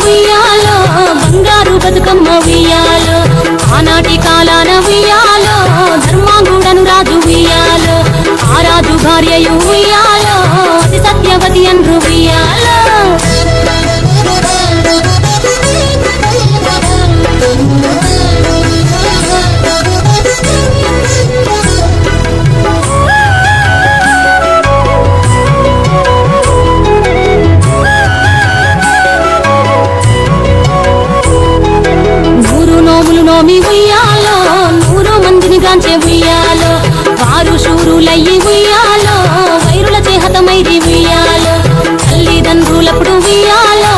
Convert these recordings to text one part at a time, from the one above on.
ఉయ్యాలో బంగారు బతుకమ్మ ఉయ్యాలో ఆనాటి కాలాన ఉయ్యాలో ధర్మాంగుడను రాజు ఉయ్యాలో ఆ రాజు భార్యయు ఉయ్యాలో అతి సత్యవతి అన్రు ఉయ్యాలో నోమి ఉయ్యాలో 100 మందిని గాంచే ఉయ్యాలో వారు శూరులయ్యి ఉయ్యాలో వైరుల చేహతమైరి ఉయ్యాలో తల్లిదండ్రులప్పుడు ఉయ్యాలో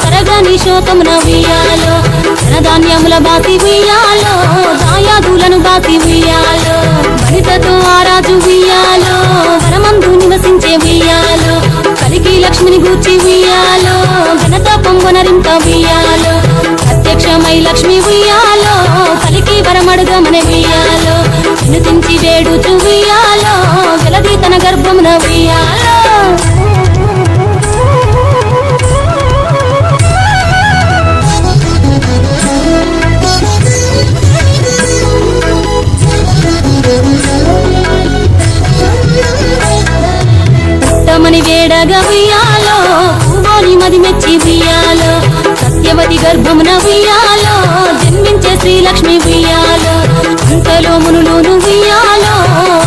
తరగని శోకమున ఉయ్యాలో ధనధాన్యముల బాసి ఉయ్యాలో దాయాదులను బాసి ఉయ్యాలో వనితతో ఆరాజు ఉయ్యాలో వనమందు నివసించే ఉయ్యాలో కలికి లక్ష్మిని గూర్చి ఉయ్యాలో ఘనత పొంగొనరింప ఉయ్యాలో ప్రత్యక్షమై లక్ష్మి ఉయ్యాలో కలికి వరమడుగమన ఉయ్యాలో వినుతించి వేడుచు ఉయ్యాలో వెలది తన గర్భమున ఉయ్యాలో పుట్టమని వేడగా ఉయ్యాలో పూవోని మది మెచ్చి ఉయ్యాలో సత్యవతి గర్భమున ఉయ్యాలో జన్మించే శ్రీలక్ష్మి ఉయ్యాలో అంతలో మునులు ఉయ్యాలో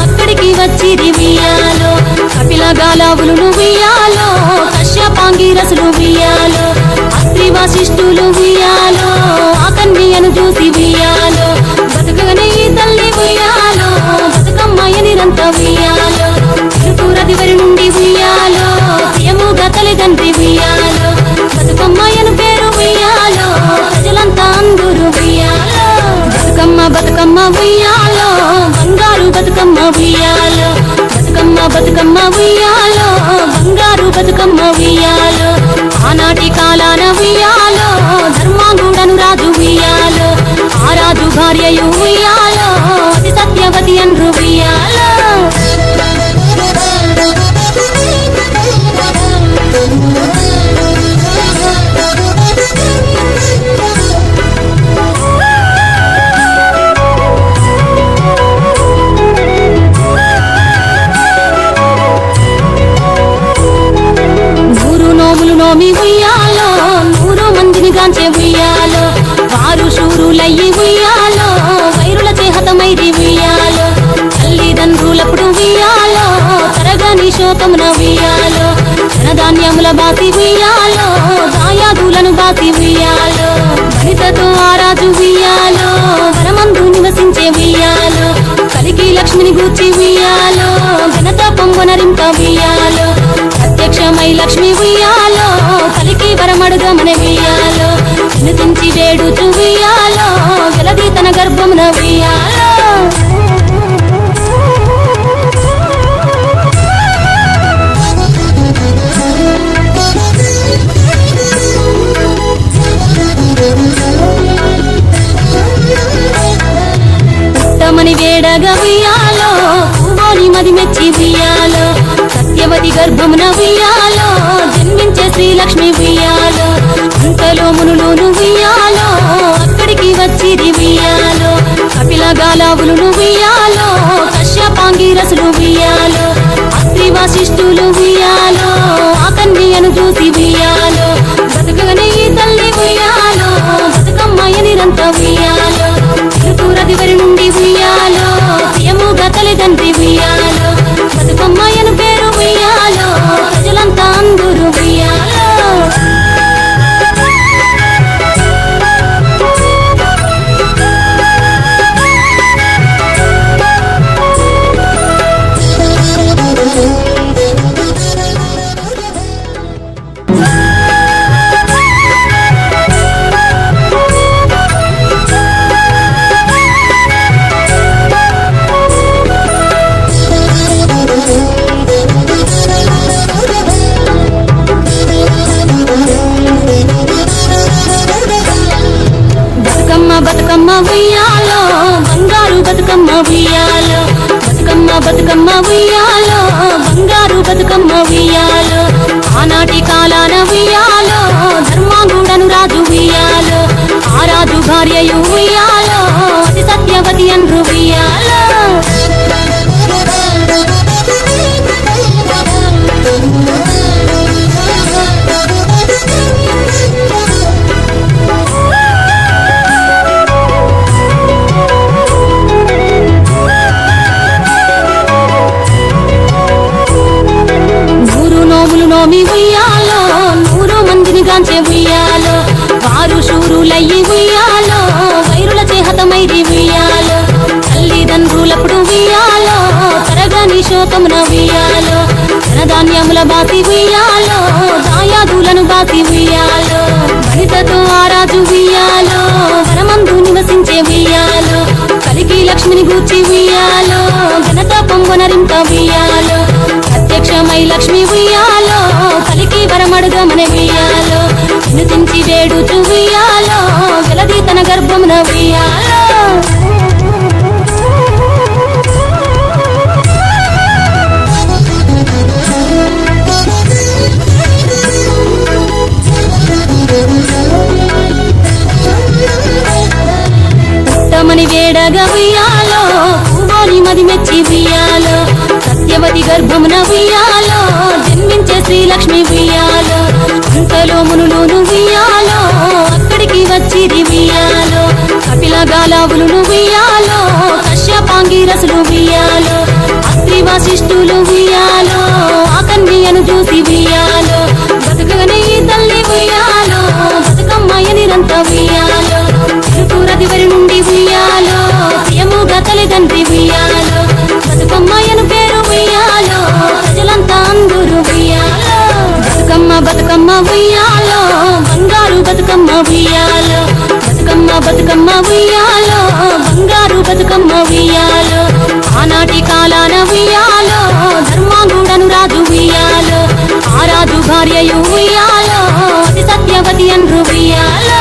అక్కడికి వచ్చిరి ఉయ్యాలో కపిల గాలావులు ఉయ్యాలో కశ్యపాంగిరసులు ఉయ్యాలో అస్త్రి వశిష్ఠులు ఉయ్యాలో ఆ కన్యను చూసి ఉయ్యాలో బతుకగనే ఈ తల్లి ఉయ్యాలో బతుకమ్మయ్యనిరంత ఉయ్యాలో తిరుపురదివరి నుండి ఉయ్యాలో ప్రియముగా తల్లిదండ్రి ఉయ్యాలో బతుకమ్మయ్యను పేరు ఉయ్యాలో ప్రజలంతా అందరూ ఉయ్యాలో బతుకమ్మ బతుకమ్మ ఉయ్యాలో బంగారు బతుకమ్మ ఉయ్యాలో బతుకమ్మ బతుకమ్మ ఉయ్యాలో బంగారు బతుకమ్మ ఉయ్యాలో ఆనాటి కాలాన ఉయ్యాలో ధర్మాంగుడను రాజు ఉయ్యాలో ఆ రాజు భార్యయు ఉయ్యాలో అతి సత్యవతి అన్రు ఉయ్యాలో నోమి ఉయ్యాలో 100 మందిని గాంచే ఉయ్యాలో వారు శూరులయ్యి ఉయ్యాలో వైరుల చేహతమైరి ఉయ్యాలో తల్లిదండ్రులప్పుడు ఉయ్యాలో తరగని శోకమున ఉయ్యాలో ధనధాన్యముల బాసి ఉయ్యాలో దాయాదులను బాసి ఉయ్యాలో వనితతో ఆరాజు ఉయ్యాలో వనమందు నివసించే ఉయ్యాలో కలికి లక్ష్మిని గూర్చి ఉయ్యాలో ఘనత పొంగొనరింప ఉయ్యాలో ప్రత్యక్షమై లక్ష్మి ఉయ్యాలో కలికి వరమడుగమన ఉయ్యాలో వినుతించి వేడుచు ఉయ్యాలో వెలది తన గర్భమున ఉయ్యాలో పుట్టమని వేడగా ఉయ్యాలో పూవోని మది మెచ్చి ఉయ్యాలో సత్యవతి గర్భమున ఉయ్యాలో జన్మించే శ్రీలక్ష్మి ఉయ్యాలో అంతలో మునులు ఉయ్యాలో అక్కడికి వచ్చిరి ఉయ్యాలో కపిల గాలావులు ఉయ్యాలో కశ్యపాంగిరసులు ఉయ్యాలో అస్త్రి వశిష్ఠులు ఉయ్యాలో ఆ కన్యను చూసి ఉయ్యాలో బతుకగనే ఈ తల్లి ఉయ్యాలో బతుకమ్మయ్యనిరంత ఉయ్యాలో తిరుపురదివరి నుండి ఉయ్యాలో ప్రియముగా తల్లిదండ్రి ఉయ్యాలో బతుకమ్మయ్యను పేరు ఉయ్యాలో ప్రజలంతా అందరూ ఉయ్యాలో బతుకమ్మ ఉయ్యాలో బంగారు బతుకమ్మ ఉయ్యాలో బతుకమ్మ బతుకమ్మ ఉయ్యాలో బంగారు బతుకమ్మ ఉయ్యాలో ఆనాటి కాలాన ఉయ్యాలో ధర్మాంగుడను రాజు శోకమున ఉయ్యాలో ధనధాన్యముల బాసి ఉయ్యాలో దాయాదులను బాసి ఉయ్యాలో వనితతో ఆరాజు ఉయ్యాలో వనమందు నివసించే ఉయ్యాలో కలికి లక్ష్మిని గూర్చి ఉయ్యాలో ఘనత పొంగునరింప ఉయ్యాలో ప్రత్యక్షమై లక్ష్మి ఉయ్యాలో కలికి వరమడుగమనే ఉయ్యాలో వినుతించి వేడుచు ఉయ్యాలో వెలది తన గర్భమున ఉయ్యాలో పుట్టమని వేడగా ఉయ్యాలో పూవోని మది మెచ్చి ఉయ్యాలో సత్యవతి గర్భమున ఉయ్యాలో జన్మించే శ్రీలక్ష్మి ఉయ్యాలో అంతలో మునులు ఉయ్యాలో అక్కడికి వచ్చిరి ఉయ్యాలో కపిల గాలావులు ఉయ్యాలో కశ్యపాంగిరసులు ఉయ్యాలో అస్త్రి వశిష్ఠులు ఉయ్యాలో ఆ కన్యను చూసి ఉయ్యాలో బతుకగనే ఈ తల్లి ఉయ్యాలో బతుకమ్మయ్య నిరంత ఉయ్యాలో తిరుపురదివరి నుండి ఉయ్యాలో ప్రియముగా తల్లిదండ్రి ఉయ్యాలో బతుకమ్మయ్యను పేరు ఉయ్యాలో ప్రజలంతా అందరూ ఉయ్యాలో బతుకమ్మ బతుకమ్మ ఉయ్యాలో బంగారు బతుకమ్మ ఉయ్యాలో బతుకమ్మ బతుకమ్మ ఉయ్యాలో బంగారు బతుకమ్మ ఉయ్యాలో ఆనాటి కాలాన ఉయ్యాలో ధర్మాంగుడను రాజు ఉయ్యాలో ఆ రాజు భార్యయు ఉయ్యాలో అతి సత్యవతి అన్రు ఉయ్యాలో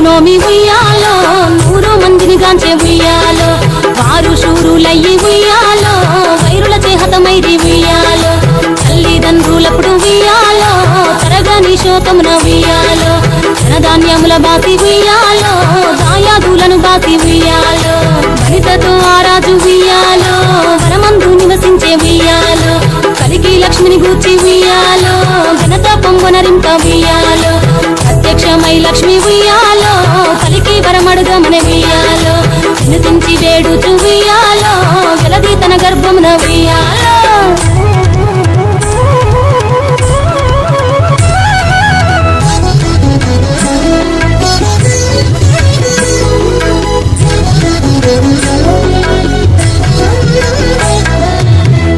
నోమి ఉయ్యాలో 100 మందిని గాంచే ఉయ్యాలో వారు శూరులయ్యి ఉయ్యాలో వైరుల చేహతమైరి ఉయ్యాలో తల్లిదండ్రులప్పుడు ఉయ్యాలో తరగని శోకమున ఉయ్యాలో ధనధాన్యముల బాసి ఉయ్యాలో దాయాదులను బాసి ఉయ్యాలో వనితతో ఆరాజు ఉయ్యాలో వనమందు నివసించే ఉయ్యాలో కలికి లక్ష్మిని గూర్చి ఉయ్యాలో ఘనత పొంగునరింప ఉయ్యాలో ప్రత్యక్షమై లక్ష్మి ఉయ్యాలో కలికి వరమడుగమనే ఉయ్యాలో వినుతించి వేడుచు ఉయ్యాలో వెలది తన గర్భమున ఉయ్యాలో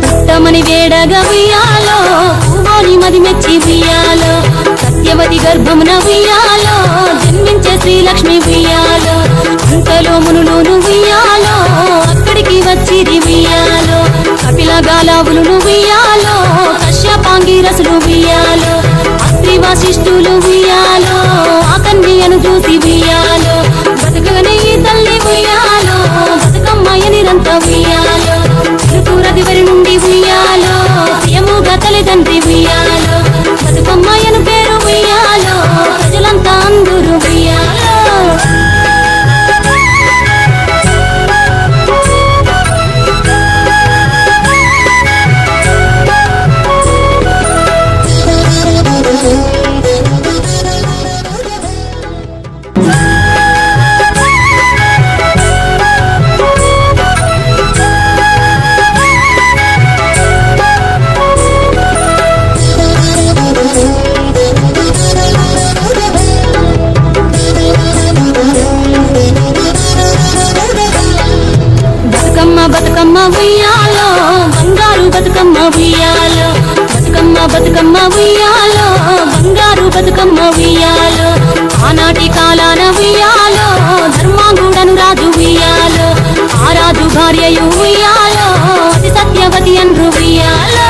పుట్టమని వేడగా ఉయ్యాలో పూవోని మది మెచ్చి ఉయ్యాలో సత్యవతి గర్భమున ఉయ్యాలో జన్మించే శ్రీలక్ష్మి ఉయ్యాలో అంతలో మునులు ఉయ్యాలో అక్కడికి వచ్చిరి ఉయ్యాలో కపిల గాలావులు ఉయ్యాలో కశ్యపాంగిరసులు ఉయ్యాలో అస్త్రి వశిష్ఠులు ఉయ్యాలో ఆ కన్యను చూసి ఉయ్యాలో బతుకగనే ఈ తల్లి ఉయ్యాలో బతుకమ్మయ్య నిరంత ఉయ్యాలో తిరుపురదివరి నుండి ఉయ్యాలో ప్రియముగా తల్లిదండ్రి ఉయ్యాలో బతుకమ్మయ్యను పేరు ఉయ్యాలో ప్రజలంతా అందరూ ఉయ్యాలో బతుకమ్మ ఉయ్యాలో బంగారు బతుకమ్మ ఉయ్యాలో బతుకమ్మ బతుకమ్మ ఉయ్యాలో బంగారు బతుకమ్మ ఉయ్యాలో ఆనాటి కాలాన ఉయ్యాలో ధర్మాంగుడను రాజు ఉయ్యాలో ఆ రాజు భార్యయు ఉయ్యాలో అతి సత్యవతి అన్రు ఉయ్యాలో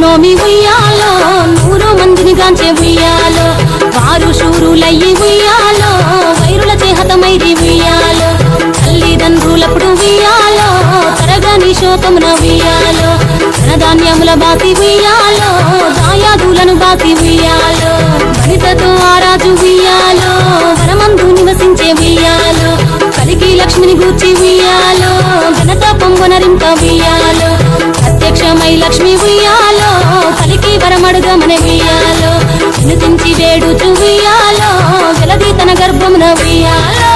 నోమి ఉయ్యాలో 100 మందిని గాంచే ఉయ్యాలో వారు శూరులయ్యి ఉయ్యాలో వైరుల చేహతమైరి ఉయ్యాలో తల్లిదండ్రులప్పుడు ఉయ్యాలో తరగని శోకమున ఉయ్యాలో ధనధాన్యముల బాసి ఉయ్యాలో దాయాదులను బాసి ఉయ్యాలో వనితతో లక్ష్మిని గూర్చి ఉయ్యాలో ఘనత పొంగునరింక ఉయ్యాలో ప్రత్యక్షమై లక్ష్మి ఉయ్యాలో పలికి వరమడుగమని ఉయ్యాలో వినుతించి వేడుచు ఉయ్యాలో వెలది తన గర్భమున ఉయ్యాలో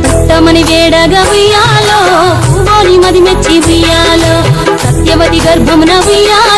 పుట్టమని వేడగా ఉయ్యాలో పూవోని మది మెచ్చి ఉయ్యాలో సత్యవతి గర్భమున ఉయ్యాలో